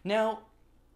Now,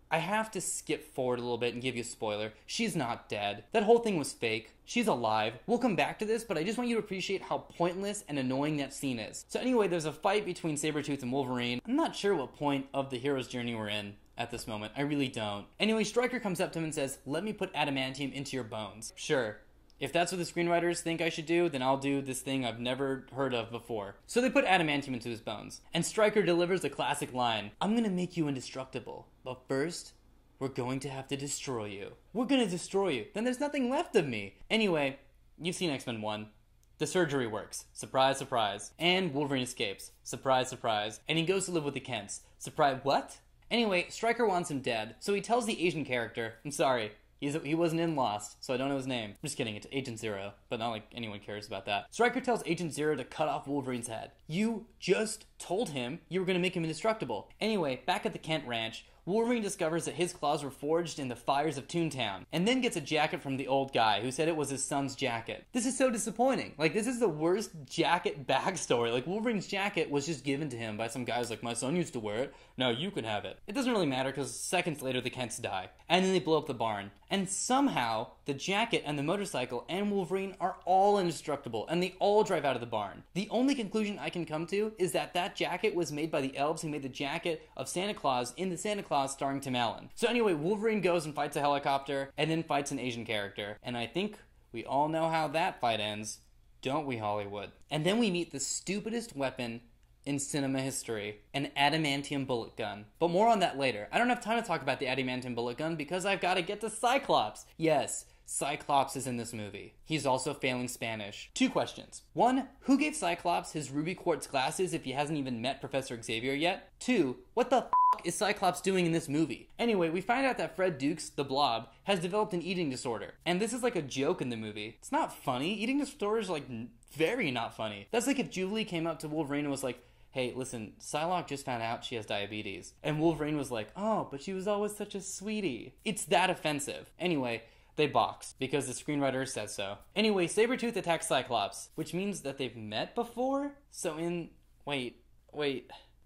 I have to skip forward a little bit and give you a spoiler. She's not dead. That whole thing was fake. She's alive. We'll come back to this, but I just want you to appreciate how pointless and annoying that scene is. So anyway, there's a fight between Sabretooth and Wolverine. I'm not sure what point of the hero's journey we're in at this moment. I really don't. Anyway, Stryker comes up to him and says, "Let me put adamantium into your bones." Sure. If that's what the screenwriters think I should do, then I'll do this thing I've never heard of before. So they put adamantium into his bones. And Stryker delivers a classic line, "I'm gonna make you indestructible, but first, we're going to have to destroy you." We're gonna destroy you. Then there's nothing left of me. Anyway, you've seen X-Men 1. The surgery works. Surprise, surprise. And Wolverine escapes. Surprise, surprise. And he goes to live with the Kents. Surprise, what? Anyway, Stryker wants him dead, so he tells the Asian character, I'm sorry, he wasn't in Lost, so I don't know his name. I'm just kidding, it's Agent Zero, but not like anyone cares about that. Stryker tells Agent Zero to cut off Wolverine's head. You just told him you were going to make him indestructible. Anyway, back at the Kent Ranch, Wolverine discovers that his claws were forged in the fires of Toontown, and then gets a jacket from the old guy who said it was his son's jacket. This is so disappointing. Like, this is the worst jacket backstory. Like, Wolverine's jacket was just given to him by some guy who's like, my son used to wear it, now you can have it. It doesn't really matter because seconds later the Kents die, and then they blow up the barn. And somehow, the jacket and the motorcycle and Wolverine are all indestructible, and they all drive out of the barn. The only conclusion I can come to is that that jacket was made by the elves who made the jacket of Santa Claus in the Santa Claus starring Tim Allen. So anyway, Wolverine goes and fights a helicopter, and then fights an Asian character. And I think we all know how that fight ends, don't we, Hollywood? And then we meet the stupidest weapon in cinema history, an adamantium bullet gun. But more on that later. I don't have time to talk about the adamantium bullet gun because I've got to get to Cyclops. Yes, Cyclops is in this movie. He's also failing Spanish. 2 questions. 1, who gave Cyclops his ruby quartz glasses if he hasn't even met Professor Xavier yet? 2, what the is Cyclops doing in this movie? Anyway, we find out that Fred Dukes, the Blob, has developed an eating disorder. And this is like a joke in the movie. It's not funny. Eating disorders are like very not funny. That's like if Jubilee came up to Wolverine and was like, hey, listen, Psylocke just found out she has diabetes. And Wolverine was like, oh, but she was always such a sweetie. It's that offensive. Anyway, they box, because the screenwriter says so. Anyway, Sabretooth attacks Cyclops, which means that they've met before? So in... Wait.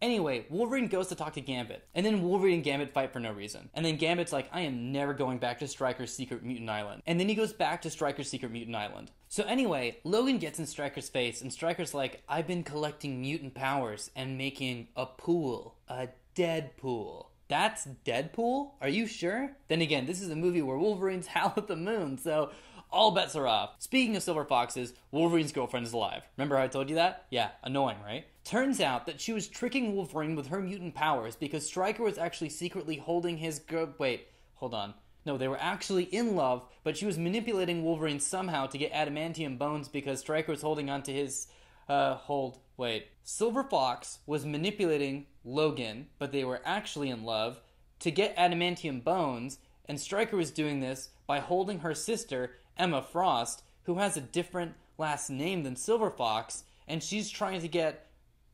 Anyway, Wolverine goes to talk to Gambit, and then Wolverine and Gambit fight for no reason. And then Gambit's like, I am never going back to Stryker's secret mutant island. And then he goes back to Stryker's secret mutant island. So anyway, Logan gets in Stryker's face, and Stryker's like, I've been collecting mutant powers and making a pool. A Deadpool. That's Deadpool? Are you sure? Then again, this is a movie where Wolverine's Howl at the Moon, so all bets are off. Speaking of silver foxes, Wolverine's girlfriend is alive. Remember how I told you that? Yeah, annoying, right? Turns out that she was tricking Wolverine with her mutant powers because Stryker was actually secretly holding his Wait, hold on. No, they were actually in love, but she was manipulating Wolverine somehow to get adamantium bones because Stryker was holding onto his... Silver Fox was manipulating Logan, but they were actually in love, to get adamantium bones, and Stryker was doing this by holding her sister, Emma Frost, who has a different last name than Silver Fox, and she's trying to get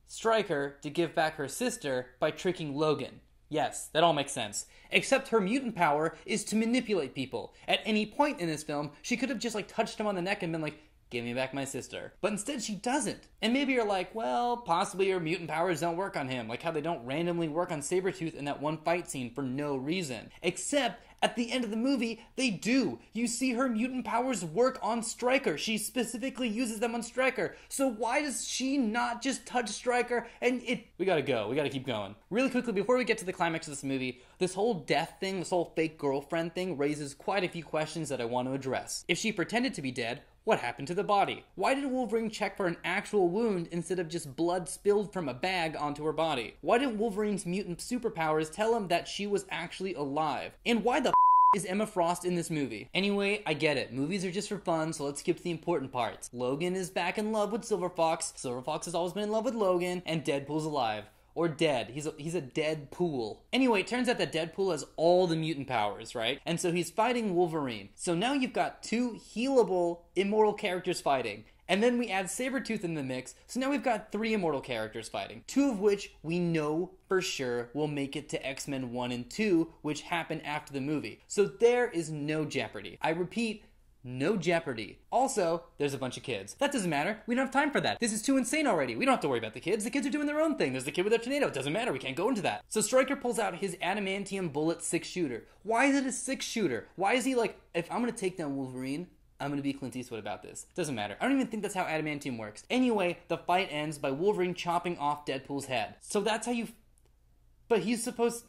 Stryker to give back her sister by tricking Logan. Yes, that all makes sense. Except her mutant power is to manipulate people. At any point in this film, she could have just touched him on the neck and been like, give me back my sister. But instead she doesn't. And maybe you're like, well, possibly her mutant powers don't work on him, like how they don't randomly work on Sabretooth in that one fight scene for no reason. Except, at the end of the movie, they do. You see her mutant powers work on Stryker. She specifically uses them on Stryker. So why does she not just touch Stryker and we gotta go. We gotta keep going. Really quickly, before we get to the climax of this movie, this whole death thing, this whole fake girlfriend thing raises quite a few questions that I want to address. If she pretended to be dead, what happened to the body? Why did Wolverine check for an actual wound instead of just blood spilled from a bag onto her body? Why didn't Wolverine's mutant superpowers tell him that she was actually alive? And why the is Emma Frost in this movie? Anyway, I get it. Movies are just for fun, so let's skip to the important parts. Logan is back in love with Silver Fox. Silver Fox has always been in love with Logan, and Deadpool's alive. Or dead. He's a dead pool. Anyway, it turns out that Deadpool has all the mutant powers, right? And so he's fighting Wolverine. So now you've got 2 healable, immortal characters fighting. And then we add Sabretooth in the mix, so now we've got 3 immortal characters fighting. 2 of which we know for sure will make it to X-Men 1 and 2, which happen after the movie. So there is no jeopardy. I repeat, No jeopardy. Also, there's a bunch of kids. That doesn't matter. We don't have time for that. This is too insane already. We don't have to worry about the kids. The kids are doing their own thing. There's the kid with a tornado. It doesn't matter. We can't go into that. So Stryker pulls out his adamantium bullet 6-shooter. Why is it a 6-shooter? Why is he like, if I'm going to take down Wolverine, I'm going to be Clint Eastwood about this. Doesn't matter. I don't even think that's how adamantium works. Anyway, the fight ends by Wolverine chopping off Deadpool's head. So that's how you... But he's supposed...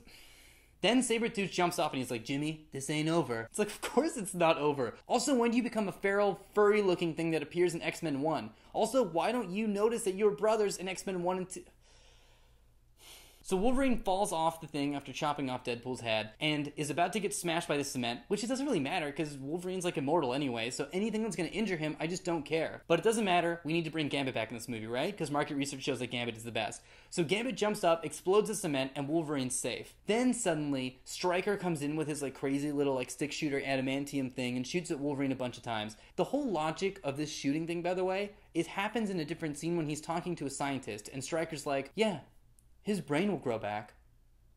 Then Sabretooth jumps off and he's like, Jimmy, this ain't over. It's like, of course it's not over. Also, when do you become a feral, furry-looking thing that appears in X-Men 1? Also, why don't you notice that you're brothers in X-Men 1 and 2? So Wolverine falls off the thing after chopping off Deadpool's head and is about to get smashed by the cement, which it doesn't really matter because Wolverine's like immortal anyway, so anything that's going to injure him, I just don't care. But it doesn't matter, we need to bring Gambit back in this movie, right? Because market research shows that Gambit is the best. So Gambit jumps up, explodes the cement, and Wolverine's safe. Then suddenly, Stryker comes in with his like crazy little like stick shooter adamantium thing and shoots at Wolverine a bunch of times. The whole logic of this shooting thing, by the way, it happens in a different scene when he's talking to a scientist, and Stryker's like, yeah, his brain will grow back,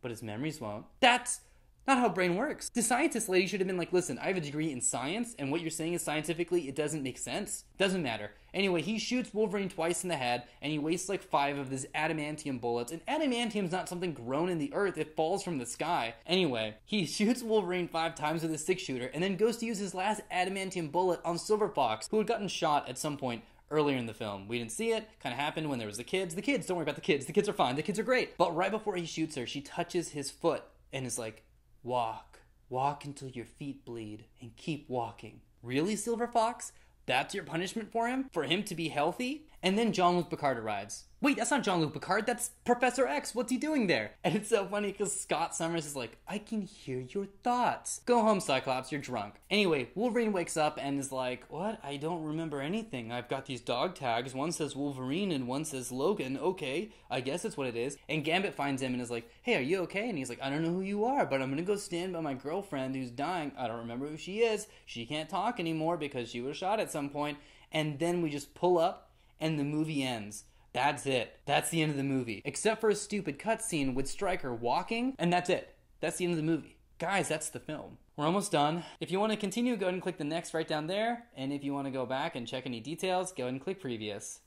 but his memories won't. That's not how brain works. The scientist lady should have been like, listen, I have a degree in science, and what you're saying is scientifically, it doesn't make sense. Doesn't matter. Anyway, he shoots Wolverine twice in the head, and he wastes like 5 of his adamantium bullets, and adamantium's not something grown in the earth, it falls from the sky. Anyway, he shoots Wolverine 5 times with a 6-shooter, and then goes to use his last adamantium bullet on Silver Fox, who had gotten shot at some point earlier in the film. We didn't see it. Kind of happened when there was the kids. The kids, don't worry about the kids. The kids are fine. The kids are great. But right before he shoots her, she touches his foot and is like, walk. Walk until your feet bleed and keep walking. Really, Silver Fox? That's your punishment for him? For him to be healthy? And then Jean-Luc Picard arrives. Wait, that's not Jean-Luc Picard, that's Professor X. What's he doing there? And it's so funny because Scott Summers is like, I can hear your thoughts. Go home, Cyclops, you're drunk. Anyway, Wolverine wakes up and is like, what? I don't remember anything. I've got these dog tags. One says Wolverine and one says Logan. Okay, I guess it's what it is. And Gambit finds him and is like, hey, are you okay? And he's like, I don't know who you are, but I'm gonna go stand by my girlfriend who's dying. I don't remember who she is. She can't talk anymore because she was shot at some point. And then we just pull up and the movie ends. That's it. That's the end of the movie. Except for a stupid cutscene with Stryker walking, and that's it. That's the end of the movie. Guys, that's the film. We're almost done. If you want to continue, go ahead and click the next right down there. And if you want to go back and check any details, go ahead and click previous.